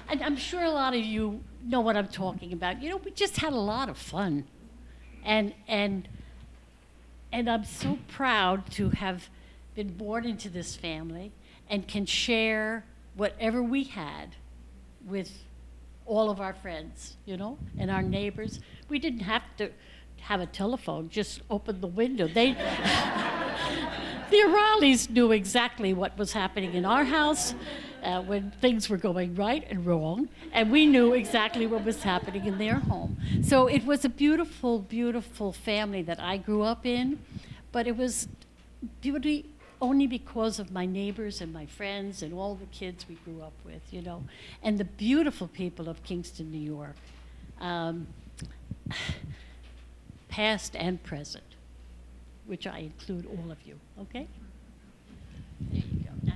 and I'm sure a lot of you know what I'm talking about. You know, we just had a lot of fun. And I'm so proud to have been born into this family and can share whatever we had with all of our friends, you know, and our neighbors. We didn't have to have a telephone, just open the window. The O'Reillys knew exactly what was happening in our house when things were going right and wrong, and we knew exactly what was happening in their home. So it was a beautiful, beautiful family that I grew up in, but it was beauty only because of my neighbors and my friends and all the kids we grew up with, you know, and the beautiful people of Kingston, New York, past and present, which I include all of you, okay? There you go. Now,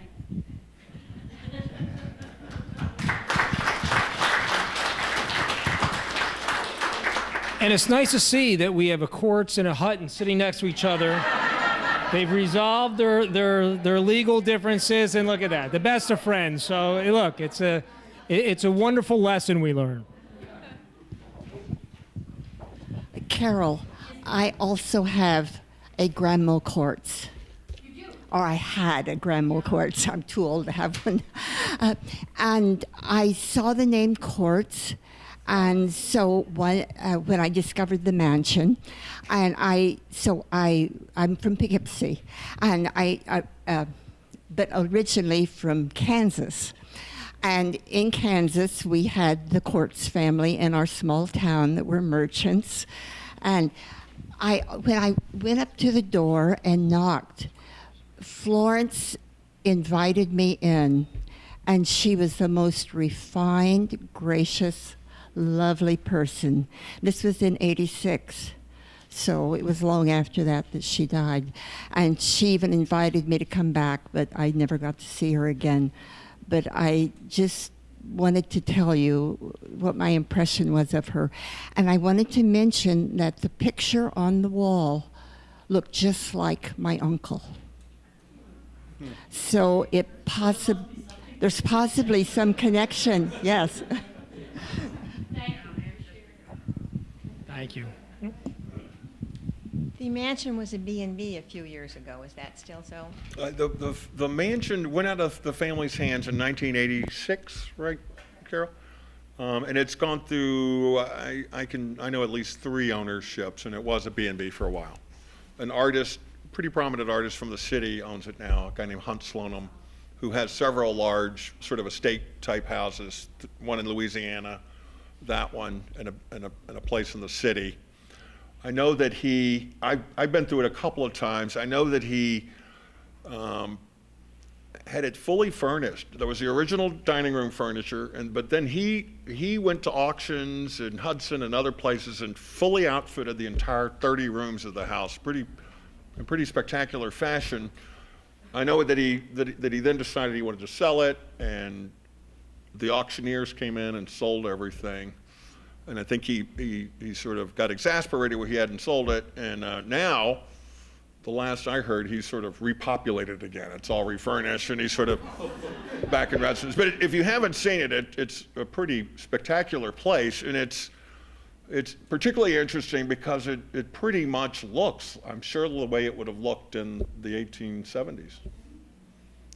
And it's nice to see that we have a Cordts and a Hutton sitting next to each other. They've resolved their legal differences, and look at that, the best of friends. So look, it's a wonderful lesson we learn. Carol, I also have a Grandma Cordts. You do? Or I had a Grandma Cordts. I'm too old to have one. And I saw the name Cordts. And so when I discovered the mansion, and I'm from Poughkeepsie, and but originally from Kansas. And in Kansas, we had the Cordts family in our small town that were merchants. And when I went up to the door and knocked, Florence invited me in, and she was the most refined, gracious, lovely person. This was in '86, so it was long after that she died. And she even invited me to come back, but I never got to see her again. But I just wanted to tell you what my impression was of her. And I wanted to mention that the picture on the wall looked just like my uncle. So there's possibly some connection, yes. Thank you. The mansion was a B&B a few years ago. Is that still so? The mansion went out of the family's hands in 1986, right, Carol? And it's gone through, I know at least 3 ownerships, and it was a B&B for a while. An artist, pretty prominent artist from the city owns it now, a guy named Hunt Slonim, who has several large sort of estate-type houses, one in Louisiana, that one, and a place in the city. I know that I've been through it a couple of times. I know that he had it fully furnished. There was the original dining room furniture, but then he went to auctions in Hudson and other places and fully outfitted the entire 30 rooms of the house, in pretty spectacular fashion. I know that he then decided he wanted to sell it, and the auctioneers came in and sold everything. And I think he sort of got exasperated when he hadn't sold it, and now, the last I heard, he's sort of repopulated again. It's all refurnished, and he's sort of back in residence. But if you haven't seen it, it's a pretty spectacular place, and it's particularly interesting because it pretty much looks, I'm sure, the way it would have looked in the 1870s.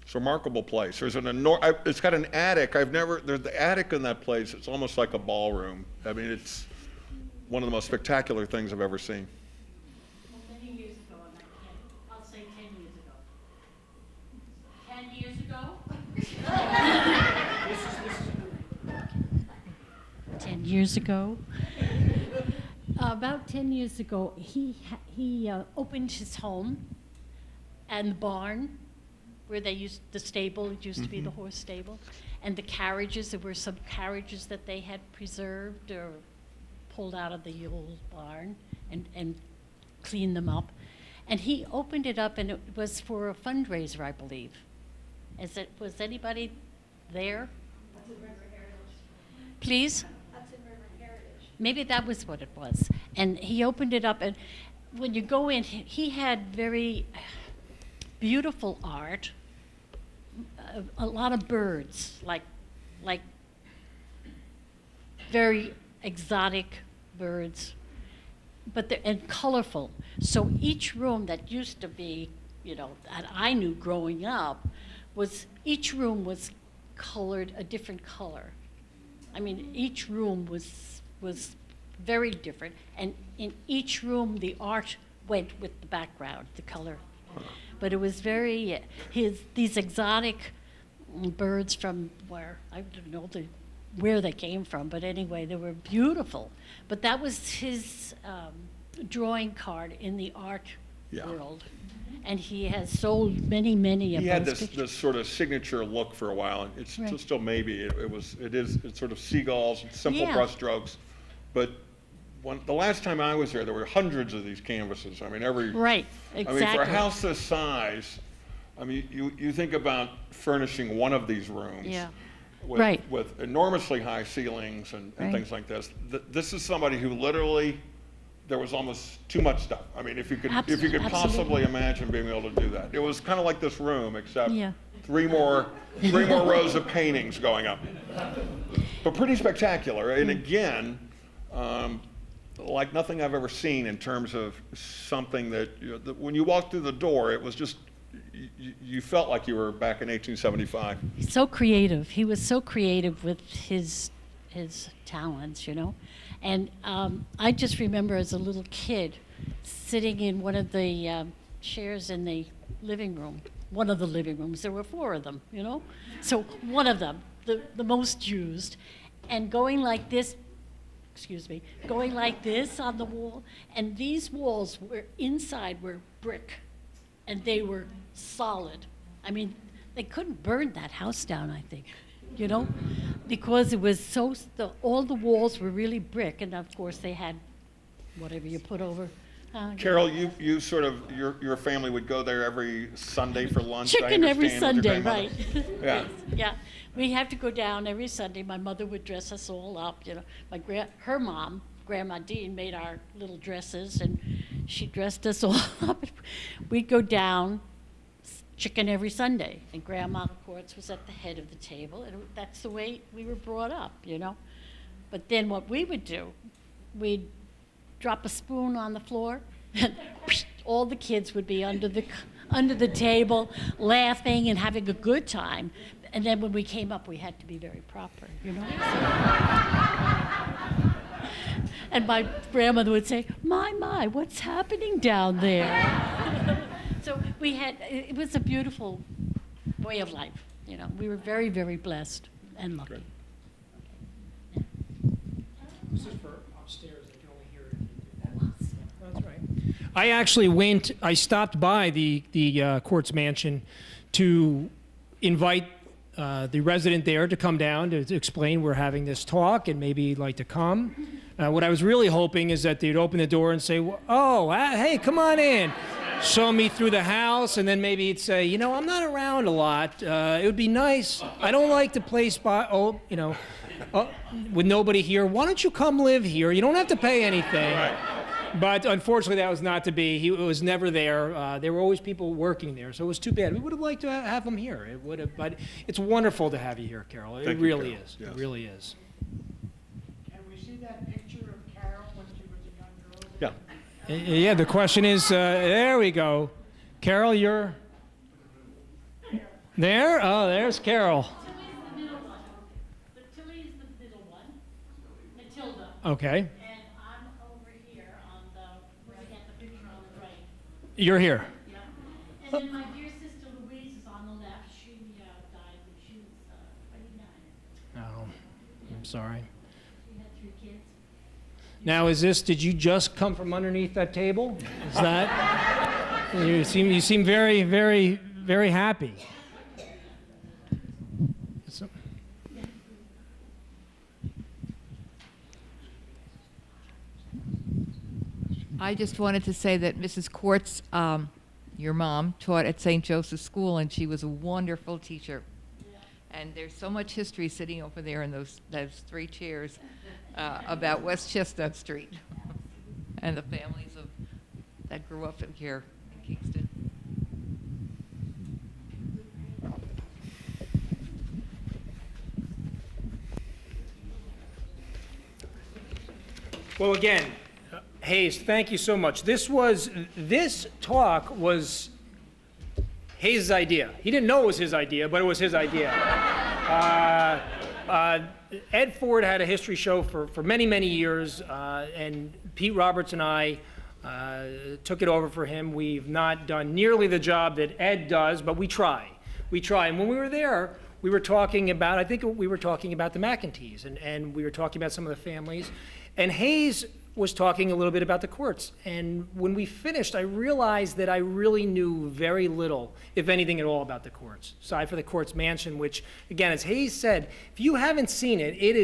It's a remarkable place. There's it's got an attic. There's the attic in that place. It's almost like a ballroom. I mean, it's one of the most spectacular things I've ever seen. Well, many years ago, and I'll say 10 years ago. 10 years ago? About 10 years ago, he opened his home and the barn where the stable, it used to be the horse stable, and the carriages. There were some carriages that they had preserved or pulled out of the old barn and cleaned them up. And he opened it up, and it was for a fundraiser, I believe. Was anybody there? Please? Maybe that was what it was. And he opened it up, and when you go in, he had very beautiful art, a lot of birds, like very exotic birds, and colorful. So each room that used to be, that I knew growing up, each room was colored a different color. I mean, each room was very different, and in each room the art went with the background, the color. But it was these exotic birds from where, I don't know where they came from, but anyway, they were beautiful. But that was his drawing card in the art world. And he has sold many of those pictures. He had this sort of signature look for a while, and it's still maybe, it's sort of seagulls, simple brush strokes. But the last time I was there were hundreds of these canvases. I mean, Right, exactly. I mean, for a house this size, I mean, you think about furnishing one of these rooms with enormously high ceilings and things like this. This is somebody who literally, there was almost too much stuff. I mean, if you could possibly imagine being able to do that. It was kind of like this room, except three more rows of paintings going up. But pretty spectacular. And again, like nothing I've ever seen in terms of something that, when you walked through the door, it was just, you felt like you were back in 1875. So creative. He was so creative with his talents, And I just remember as a little kid sitting in one of the chairs in the living room, one of the living rooms. There were 4 of them, you know? So one of them, the most used, and going like this, going like this on the wall, and these walls were inside were brick, and they were solid. I mean, they couldn't burn that house down, I think, you know, because it was so, all the walls were really brick, and of course they had whatever you put over. Carol, you sort of, your family would go there every Sunday for lunch, I Chicken every understand, with your Sunday, grandmother? right. Yeah. Yes, yeah. We have to go down every Sunday. My mother would dress us all up, you know. Her mom, Grandma Dean, made our little dresses, and she dressed us all up. We'd go down, chicken every Sunday, and Grandma Cordts was at the head of the table, and that's the way we were brought up, you know. But then what we would do, we'd drop a spoon on the floor, and all the kids would be under the table, laughing and having a good time. And then when we came up, we had to be very proper, you know. And my grandmother would say, "My, what's happening down there?" So it was a beautiful way of life, you know. We were very, very blessed and lucky. This is for upstairs. They can only hear it. That's right. I stopped by the Cordts mansion to invite the resident there to come down to explain we're having this talk and maybe he'd like to come. What I was really hoping is that they'd open the door and say, "Oh, hey, come on in." Show me through the house, and then maybe he'd say, "You know, I'm not around a lot. It would be nice. I don't like to play with nobody here. Why don't you come live here? You don't have to pay anything." Right. But unfortunately, that was not to be. He was never there. There were always people working there, so it was too bad. We would have liked to have him here. It would have, but it's wonderful to have you here, Carol. It really is. Yes. It really is. Can we see that picture of Carol when she was a young girl? Yeah. Yeah, the question is, there we go. Carol, you're there? Oh, there's Carol. Tilly's the middle one. Tilly's the middle one. Matilda. Okay. And I'm over here where I got the picture on the right. You're here. Yeah. And then my dear sister Louise is on the left. She died when she was 29. Oh, I'm sorry. She had 3 kids. Now, did you just come from underneath that table? Is that, you seem very, very, very happy. I just wanted to say that Mrs. Cordts, your mom, taught at St. Joseph's School, and she was a wonderful teacher. And there's so much history sitting over there in those 3 chairs about West Chestnut Street and the families that grew up here in Kingston. Well, again, Hayes, thank you so much. This talk was Hayes' idea. He didn't know it was his idea, but it was his idea. Ed Ford had a history show for many, many years, and Pete Roberts and I took it over for him. We've not done nearly the job that Ed does, but we try. We try. And when we were there, we were talking about, I think we were talking about the McEntees, and we were talking about some of the families. And Hayes was talking a little bit about the Cordts. And when we finished, I realized that I really knew very little, if anything at all, about the Cordts, aside for the Cordts mansion, which, again, as Hayes said, if you haven't seen it, it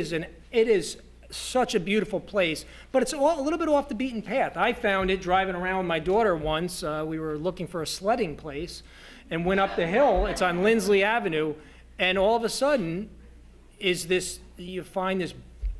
is such a beautiful place, but it's a little bit off the beaten path. I found it driving around with my daughter once. We were looking for a sledding place and went up the hill. It's on Lindsley Avenue, and all of a sudden you find this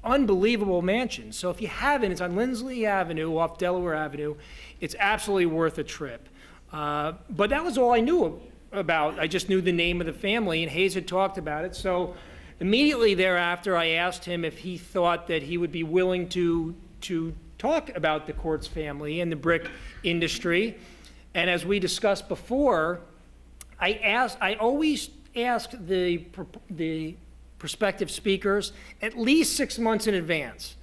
unbelievable mansion. So if you haven't, it's on Lindsley Avenue off Delaware Avenue. It's absolutely worth a trip. But that was all I knew about. I just knew the name of the family, and Hayes had talked about it. So immediately thereafter, I asked him if he thought that he would be willing to talk about the Cordts family and the brick industry. And as we discussed before, I always ask the prospective speakers at least 6 months in advance.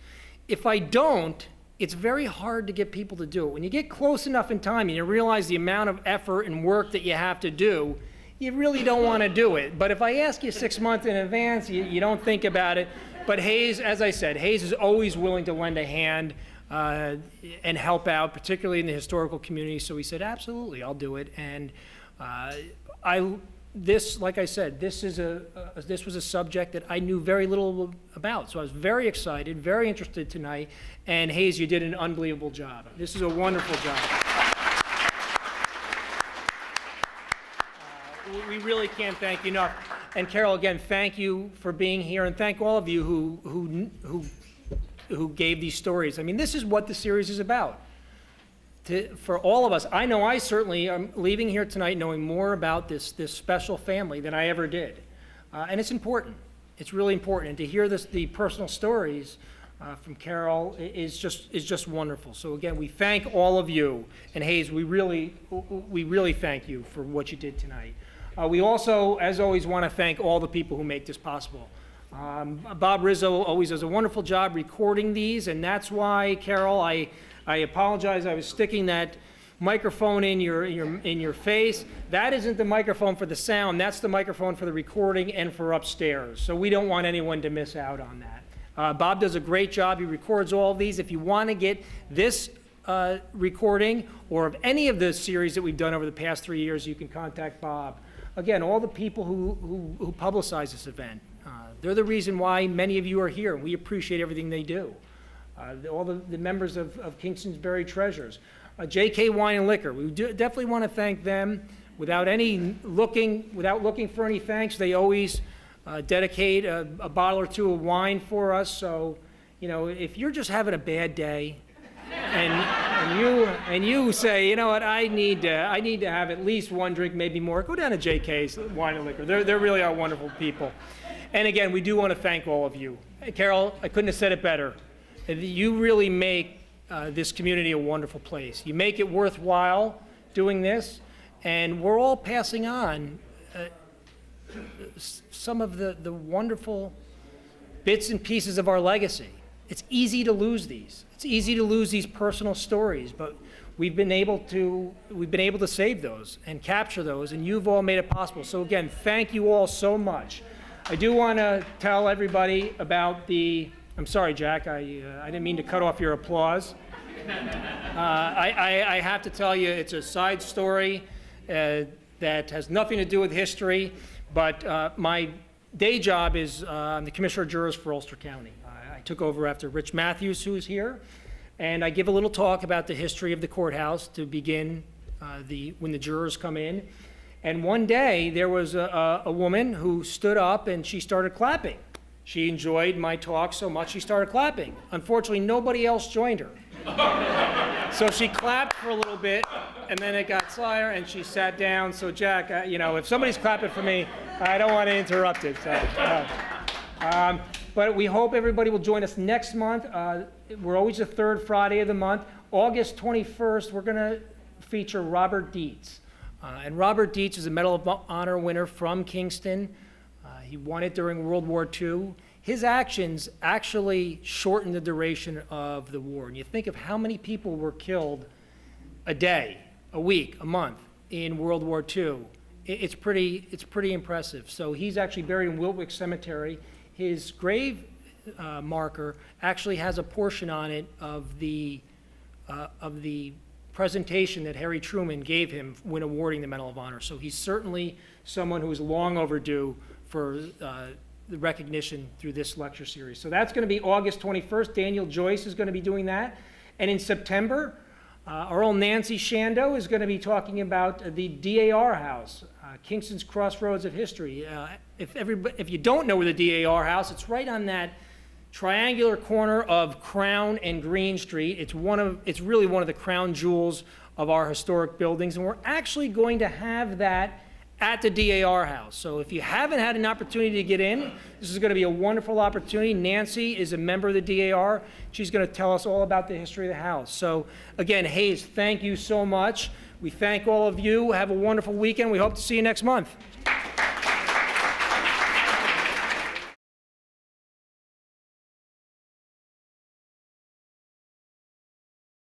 If I don't, it's very hard to get people to do it. When you get close enough in time and you realize the amount of effort and work that you have to do, you really don't want to do it. But if I ask you 6 months in advance, you don't think about it. But Hayes, as I said, Hayes is always willing to lend a hand and help out, particularly in the historical community. So he said, absolutely, I'll do it. And like I said, this was a subject that I knew very little about. So I was very excited, very interested tonight. And Hayes, you did an unbelievable job. This is a wonderful job. We really can't thank you enough. And Carol, again, thank you for being here, and thank all of you who gave these stories. I mean, this is what the series is about. For all of us, I know I certainly am leaving here tonight knowing more about this special family than I ever did. And it's important. It's really important. And to hear the personal stories from Carol is just wonderful. So again, we thank all of you. And Hayes, we really thank you for what you did tonight. We also, as always, want to thank all the people who make this possible. Bob Rizzo always does a wonderful job recording these, and that's why, Carol, I apologize. I was sticking that microphone in your face. That isn't the microphone for the sound. That's the microphone for the recording and for upstairs. So we don't want anyone to miss out on that. Bob does a great job. He records all of these. If you want to get this recording or of any of the series that we've done over the past 3 years, you can contact Bob. Again, all the people who publicize this event, they're the reason why many of you are here. We appreciate everything they do. All the members of Kingston's Buried Treasures. JK Wine and Liquor, we definitely want to thank them. Without looking for any thanks, they always dedicate a bottle or two of wine for us. So, you know, if you're just having a bad day, and you say, you know what, I need to have at least one drink, maybe more, go down to JK's Wine and Liquor. They really are wonderful people. And again, we do want to thank all of you. Hey, Carol, I couldn't have said it better. You really make this community a wonderful place. You make it worthwhile doing this, and we're all passing on some of the wonderful bits and pieces of our legacy. It's easy to lose these. It's easy to lose these personal stories, but we've been able to save those and capture those, and you've all made it possible. So again, thank you all so much. I do want to tell everybody about I'm sorry, Jack, I didn't mean to cut off your applause. I have to tell you, it's a side story that has nothing to do with history, but my day job is I'm the Commissioner of Jurors for Ulster County. I took over after Rich Matthews, who is here, and I give a little talk about the history of the courthouse to begin when the jurors come in. And one day, there was a woman who stood up and she started clapping. She enjoyed my talk so much she started clapping. Unfortunately, nobody else joined her. So she clapped for a little bit, and then it got silent, and she sat down. So Jack, you know, if somebody's clapping for me, I don't want to interrupt it. So, but we hope everybody will join us next month. We're always the third Friday of the month. August 21st, we're going to feature Robert Dietz. And Robert Dietz is a Medal of Honor winner from Kingston. He won it during World War II. His actions actually shortened the duration of the war. And you think of how many people were killed a day, a week, a month in World War II. It's pretty impressive. So he's actually buried in Wiltwyck Cemetery. His grave marker actually has a portion on it of the presentation that Harry Truman gave him when awarding the Medal of Honor. So he's certainly someone who is long overdue for the recognition through this lecture series. So that's going to be August 21st. Daniel Joyce is going to be doing that. And in September, our old Nancy Shando is going to be talking about the DAR House, Kingston's Crossroads of History. If you don't know where the DAR House, it's right on that triangular corner of Crown and Green Street. It's really one of the crown jewels of our historic buildings, and we're actually going to have that at the DAR House. So if you haven't had an opportunity to get in, this is going to be a wonderful opportunity. Nancy is a member of the DAR. She's going to tell us all about the history of the house. So again, Hayes, thank you so much. We thank all of you. Have a wonderful weekend. We hope to see you next month.